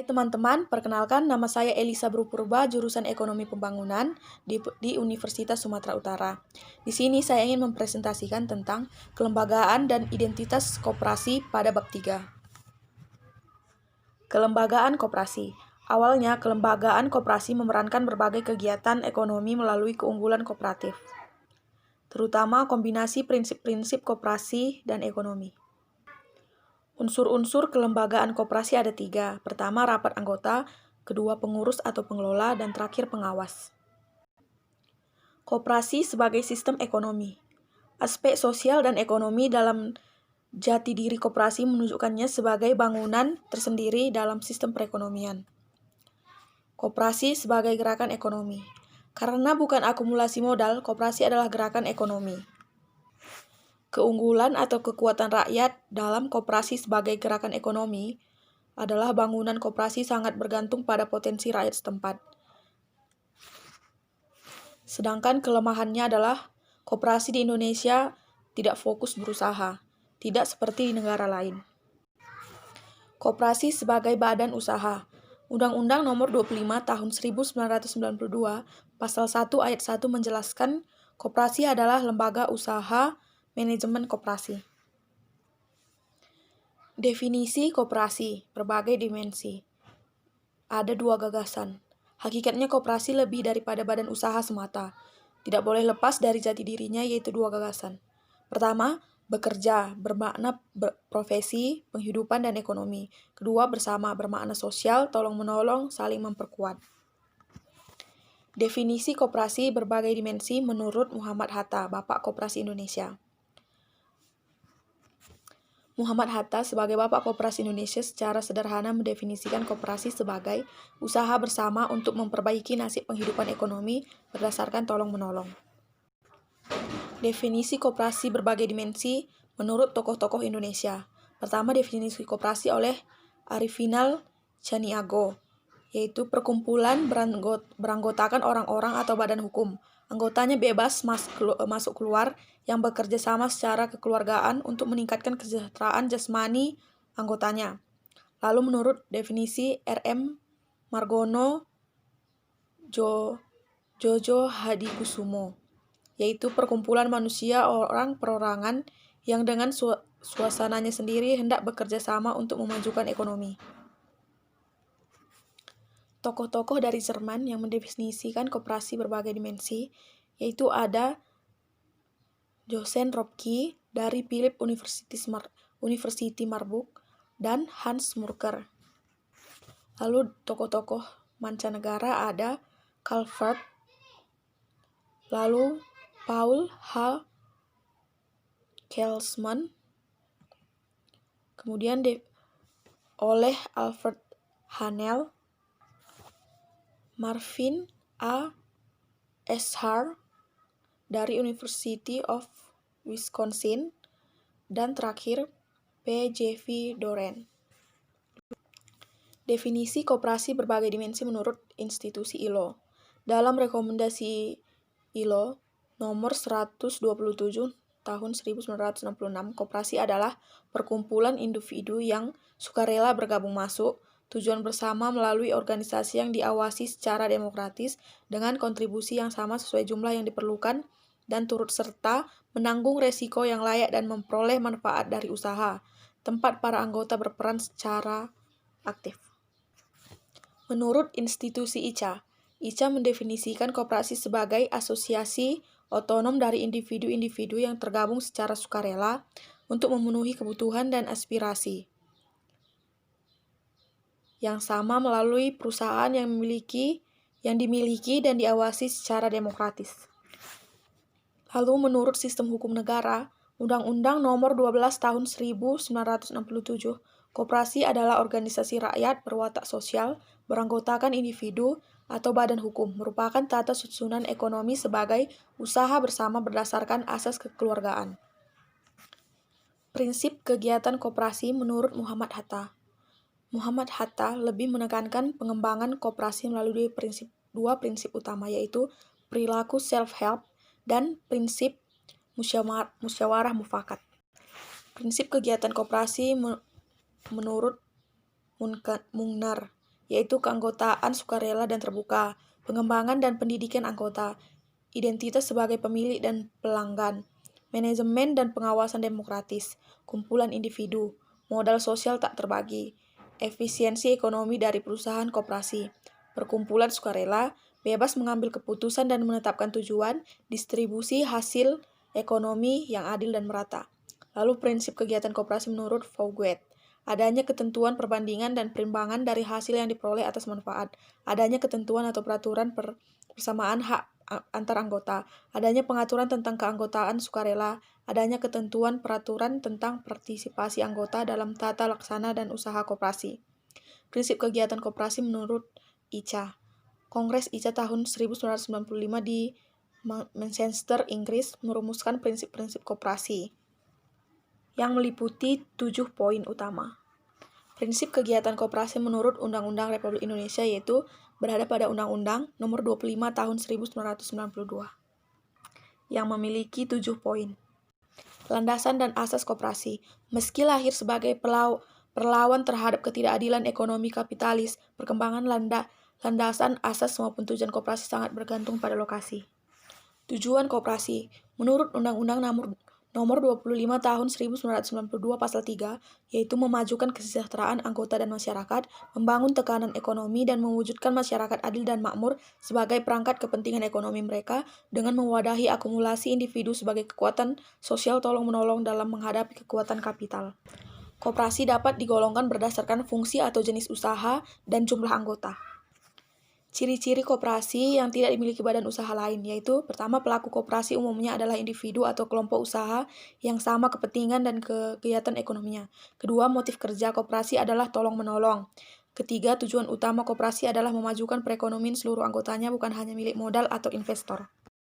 Hai teman-teman, perkenalkan nama saya Elisa Brupurba, jurusan Ekonomi Pembangunan di Universitas Sumatera Utara. Di sini saya ingin mempresentasikan tentang kelembagaan dan identitas koperasi pada bab 3. Kelembagaan koperasi. Awalnya, kelembagaan koperasi memerankan berbagai kegiatan ekonomi melalui keunggulan kooperatif, terutama kombinasi prinsip-prinsip koperasi dan ekonomi. Unsur-unsur kelembagaan koperasi ada 3. Pertama, rapat anggota, kedua, pengurus atau pengelola, dan terakhir, pengawas. Koperasi sebagai sistem ekonomi. Aspek sosial dan ekonomi dalam jati diri koperasi menunjukkannya sebagai bangunan tersendiri dalam sistem perekonomian. Koperasi sebagai gerakan ekonomi. Karena bukan akumulasi modal, koperasi adalah gerakan ekonomi. Keunggulan atau kekuatan rakyat dalam koperasi sebagai gerakan ekonomi adalah bangunan koperasi sangat bergantung pada potensi rakyat setempat. Sedangkan kelemahannya adalah koperasi di Indonesia tidak fokus berusaha, tidak seperti di negara lain. Koperasi sebagai badan usaha. Undang-Undang Nomor 25 Tahun 1992, Pasal 1 Ayat 1 menjelaskan koperasi adalah lembaga usaha manajemen koperasi. Definisi koperasi, berbagai dimensi. Ada 2 gagasan. Hakikatnya koperasi lebih daripada badan usaha semata. Tidak boleh lepas dari jati dirinya, yaitu 2 gagasan. Pertama, bekerja, bermakna profesi, penghidupan, dan ekonomi. Kedua, bersama, bermakna sosial, tolong-menolong, saling memperkuat. Definisi koperasi berbagai dimensi menurut Muhammad Hatta, Bapak Koperasi Indonesia. Muhammad Hatta sebagai Bapak Koperasi Indonesia secara sederhana mendefinisikan koperasi sebagai usaha bersama untuk memperbaiki nasib penghidupan ekonomi berdasarkan tolong-menolong. Definisi koperasi berbagai dimensi menurut tokoh-tokoh Indonesia. Pertama, definisi koperasi oleh Arifinal Chaniago, yaitu perkumpulan beranggotakan orang-orang atau badan hukum. Anggotanya bebas masuk keluar yang bekerja sama secara kekeluargaan untuk meningkatkan kesejahteraan jasmani anggotanya. Lalu menurut definisi R.M. Margono Jojo Hadikusumo, yaitu perkumpulan manusia orang perorangan yang dengan suasananya sendiri hendak bekerja sama untuk memajukan ekonomi. Tokoh-tokoh dari Jerman yang mendefinisikan koperasi berbagai dimensi, yaitu ada Jochen Röpke dari Philipp University Marburg dan Hans Murker. Lalu tokoh-tokoh mancanegara ada Karl Barth, lalu Paul H. Kelzmann, kemudian oleh Alfred Hanel, Marvin A. Escher dari University of Wisconsin, dan terakhir P.J.V. Doran. Definisi koperasi berbagai dimensi menurut institusi ILO. Dalam rekomendasi ILO nomor 127 tahun 1966, koperasi adalah perkumpulan individu yang sukarela bergabung masuk tujuan bersama melalui organisasi yang diawasi secara demokratis dengan kontribusi yang sama sesuai jumlah yang diperlukan dan turut serta menanggung resiko yang layak dan memperoleh manfaat dari usaha, tempat para anggota berperan secara aktif. Menurut institusi ICA mendefinisikan koperasi sebagai asosiasi otonom dari individu-individu yang tergabung secara sukarela untuk memenuhi kebutuhan dan aspirasi yang sama melalui perusahaan yang dimiliki dan diawasi secara demokratis. Lalu menurut sistem hukum negara, Undang-Undang Nomor 12 Tahun 1967, koperasi adalah organisasi rakyat berwatak sosial, beranggotakan individu atau badan hukum, merupakan tata susunan ekonomi sebagai usaha bersama berdasarkan asas kekeluargaan. Prinsip kegiatan koperasi menurut Muhammad Hatta. Muhammad Hatta lebih menekankan pengembangan koperasi melalui dua prinsip utama, yaitu perilaku self-help dan prinsip musyawarah mufakat. Prinsip kegiatan koperasi menurut Munkar yaitu keanggotaan sukarela dan terbuka, pengembangan dan pendidikan anggota, identitas sebagai pemilik dan pelanggan, manajemen dan pengawasan demokratis, kumpulan individu, modal sosial tak terbagi, efisiensi ekonomi dari perusahaan koperasi, perkumpulan sukarela, bebas mengambil keputusan dan menetapkan tujuan, distribusi hasil ekonomi yang adil dan merata. Lalu prinsip kegiatan koperasi menurut Fouguet. Adanya ketentuan perbandingan dan perimbangan dari hasil yang diperoleh atas manfaat. Adanya ketentuan atau peraturan persamaan hak antar anggota. Adanya pengaturan tentang keanggotaan sukarela. Adanya ketentuan peraturan tentang partisipasi anggota dalam tata laksana dan usaha koperasi. Prinsip kegiatan koperasi menurut ICA. Kongres ICA tahun 1995 di Manchester, Inggris merumuskan prinsip-prinsip koperasi yang meliputi 7 poin utama. Prinsip kegiatan koperasi menurut Undang-Undang Republik Indonesia yaitu berada pada Undang-Undang Nomor 25 Tahun 1992 yang memiliki 7 poin. Landasan dan asas koperasi. Meski lahir sebagai perlawan terhadap ketidakadilan ekonomi kapitalis, perkembangan landasan, asas maupun tujuan koperasi sangat bergantung pada lokasi. Tujuan koperasi. Menurut Undang-Undang Nomor 25 Tahun 1992 Pasal 3, yaitu memajukan kesejahteraan anggota dan masyarakat, membangun tekanan ekonomi dan mewujudkan masyarakat adil dan makmur sebagai perangkat kepentingan ekonomi mereka dengan mewadahi akumulasi individu sebagai kekuatan sosial tolong-menolong dalam menghadapi kekuatan kapital. Koperasi dapat digolongkan berdasarkan fungsi atau jenis usaha dan jumlah anggota. Ciri-ciri koperasi yang tidak dimiliki badan usaha lain, yaitu pertama, pelaku koperasi umumnya adalah individu atau kelompok usaha yang sama kepentingan dan kegiatan ekonominya. Kedua, motif kerja koperasi adalah tolong-menolong. Ketiga, tujuan utama koperasi adalah memajukan perekonomian seluruh anggotanya, bukan hanya milik modal atau investor.